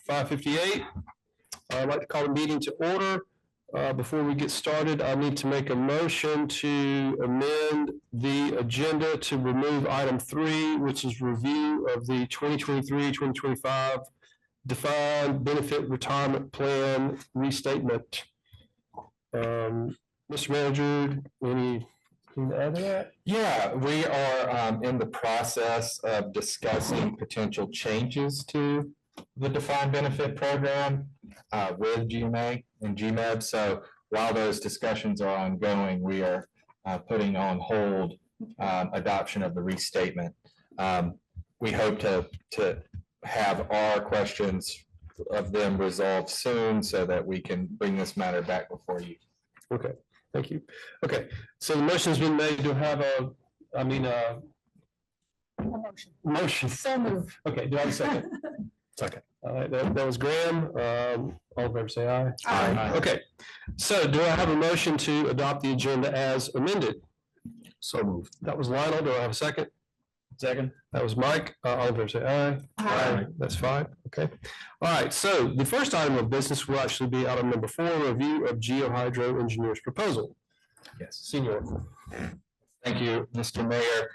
5:58. I'd like to call the meeting to order. Before we get started, I need to make a motion to amend the agenda to remove item 3, which is review of the 2023-2025 defined benefit retirement plan restatement. Mr. Manager, anything to add to that? Yeah, we are in the process of discussing potential changes to the defined benefit program with GMA and GMEB. So while those discussions are ongoing, we are putting on hold adoption of the restatement. We hope to have our questions of them resolved soon so that we can bring this matter back before you. Okay, thank you. Okay, so the motion's been made to have a motion. So moved. Okay, do I have a second? Second. All right, that was Graham. All in favor say aye. Aye. Okay, so do I have a motion to adopt the agenda as amended? So moved. That was Lionel. Do I have a second? Second. That was Mike. All in favor say aye. Aye. That's fine. Okay. All right, so the first item of business will actually be item number 4, review of Geo-Hydro Engineers proposal. Yes. Senior. Thank you, Mr. Mayor.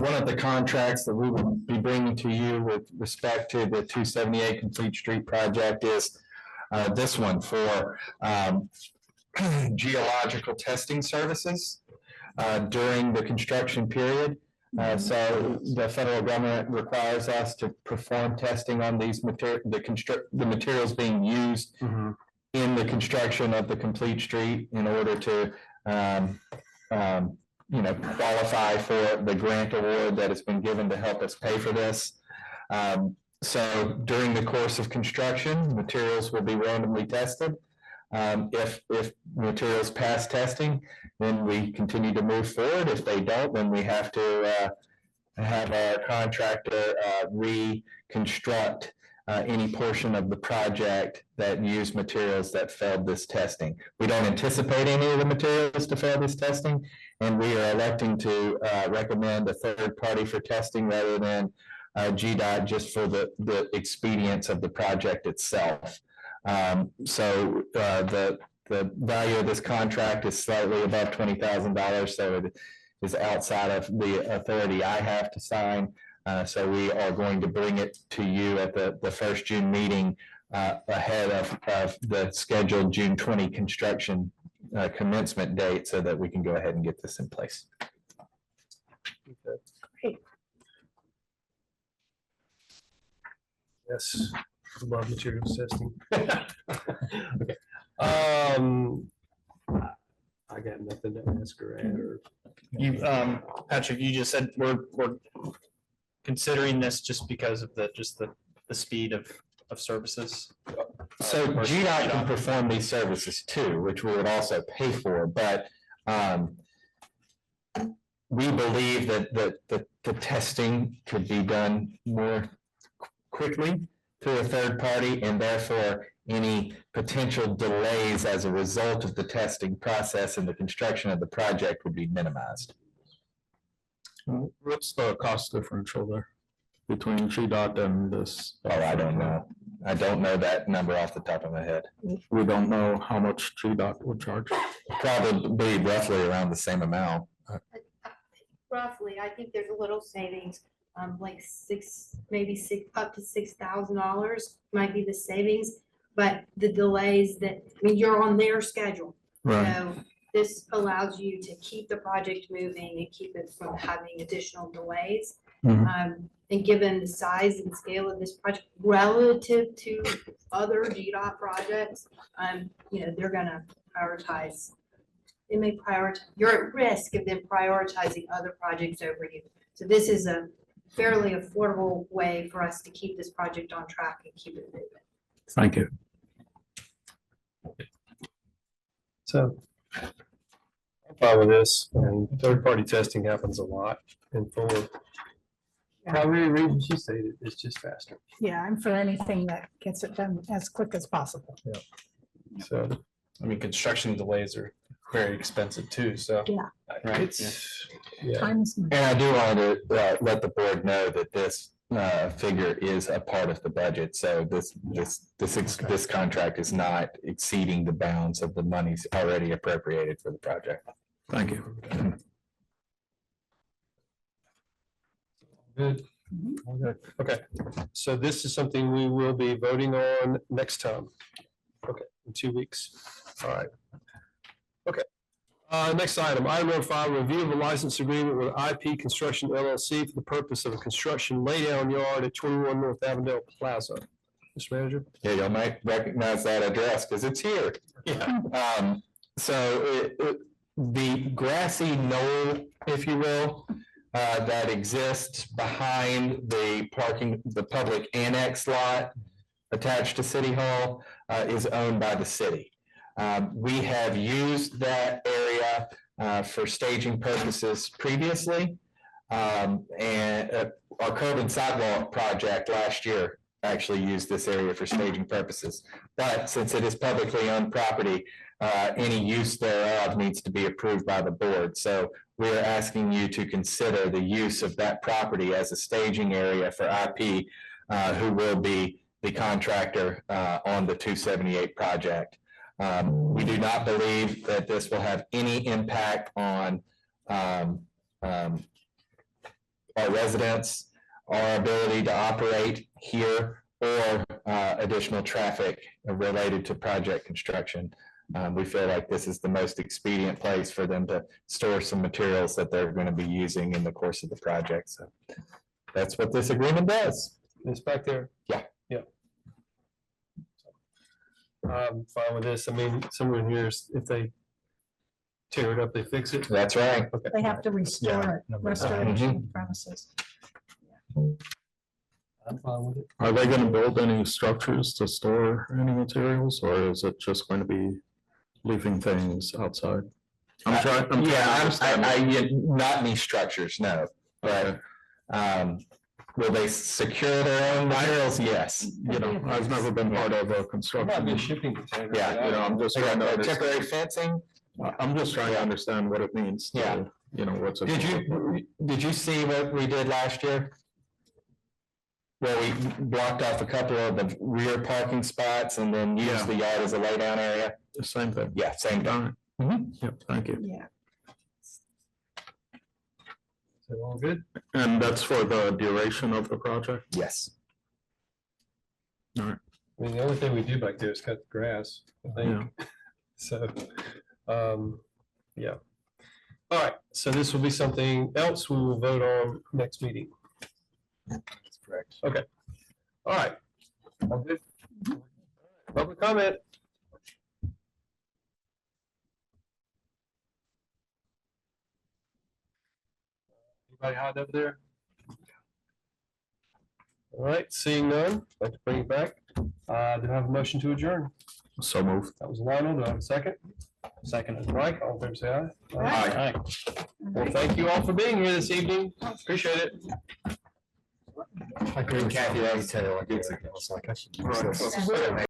One of the contracts that we will be bringing to you with respect to the 278 Complete Street project is this one for geological testing services during the construction period. So the federal government requires us to perform testing on these the materials being used in the construction of the complete street in order to qualify for the grant award that has been given to help us pay for this. So during the course of construction, materials will be randomly tested. If materials pass testing, then we continue to move forward. If they don't, then we have to have our contractor reconstruct any portion of the project that used materials that failed this testing. We don't anticipate any of the materials to fail this testing, and we are electing to recommend a third party for testing rather than GDOT just for the expedience of the project itself. So the value of this contract is slightly above $20,000, so it is outside of the authority I have to sign. So we are going to bring it to you at the first June meeting ahead of the scheduled June 20 construction commencement date so that we can go ahead and get this in place. Okay. Great. Yes, above materials testing. Okay. I got nothing to ask or add. Or you, Patrick, you just said we're considering this just because of the speed of services. So GDOT can perform these services too, which we would also pay for, but we believe that the testing could be done more quickly through a third party, and therefore any potential delays as a result of the testing process and the construction of the project would be minimized. What's the cost differential there between GDOT and this? Oh, I don't know. I don't know that number off the top of my head. We don't know how much GDOT would charge. Probably roughly around the same amount. Roughly, I think there's a little savings, like up to $6,000 might be the savings, but the delays you're on their schedule. Right. So this allows you to keep the project moving and keep it from having additional delays. And given the size and scale of this project relative to other GDOT projects, they're gonna prioritize. They may prioritize. You're at risk of them prioritizing other projects over you. So this is a fairly affordable way for us to keep this project on track and keep it moving. Thank you. So I'm fine with this, and third-party testing happens a lot, and for primary reasons you stated, it's just faster. Yeah, I'm for anything that gets it done as quick as possible. So I mean, construction delays are very expensive too, so. Yeah. it's, yeah. Time is And I do want to let the board know that this figure is a part of the budget. So this contract is not exceeding the bounds of the monies already appropriated for the project. Thank you. Good. Okay, so this is something we will be voting on next time. Okay, in 2 weeks. All right. Okay. Next item, item number 5, review of a license agreement with IP Construction LLC for the purpose of a construction laydown yard at 21 North Avondale Plaza. Mr. Manager? Yeah, y'all might recognize that address because it's here. Yeah. So the grassy knoll, if you will, that exists behind the public annex lot attached to City Hall is owned by the city. We have used that area for staging purposes previously. And our curb and sidewalk project last year actually used this area for staging purposes. But since it is publicly owned property, any use thereof needs to be approved by the board. So we're asking you to consider the use of that property as a staging area for IP, who will be the contractor on the 278 project. We do not believe that this will have any impact on our residents, our ability to operate here, or additional traffic related to project construction. We feel like this is the most expedient place for them to store some materials that they're going to be using in the course of the project. So that's what this agreement does. It's back there? Yeah. Yeah. I'm fine with this. I mean, someone here, if they tear it up, they fix it. That's right. Okay. They have to restore it, restoration premises. I'm fine with it. Are they gonna build any structures to store any materials, or is it just going to be leaving things outside? I'm trying to understand. Not any structures, no, but will they secure their own materials? Yes. You know, I've never been part of a It might construction. be a shipping container. Yeah, You know, I'm just trying to understand. Temporary fencing. I'm just trying to understand what it means. To, Yeah. You know, what's it? Did you see what we did last year? Where we blocked off a couple of the rear parking spots and then used the yard as a laydown area? The same thing. Yeah, same thing. All right. Yep, thank you. Yeah. Is that all good? And that's for the duration of the project? Yes. All right. I mean, the only thing we do back there is cut the grass, I think. So, yeah. All right, so this will be something else we will vote on next meeting. That's correct. Okay. All right. All good? Public comment? Anybody hide over there? All right, seeing none, I'd like to bring it back. Do I have a motion to adjourn? So moved. That was Lionel. Do I have a second? Second is Mike. All in favor, say aye. Aye. Well, thank you all for being here this evening. Appreciate it. Kathy, I can tell you, like, it's like, I should use this.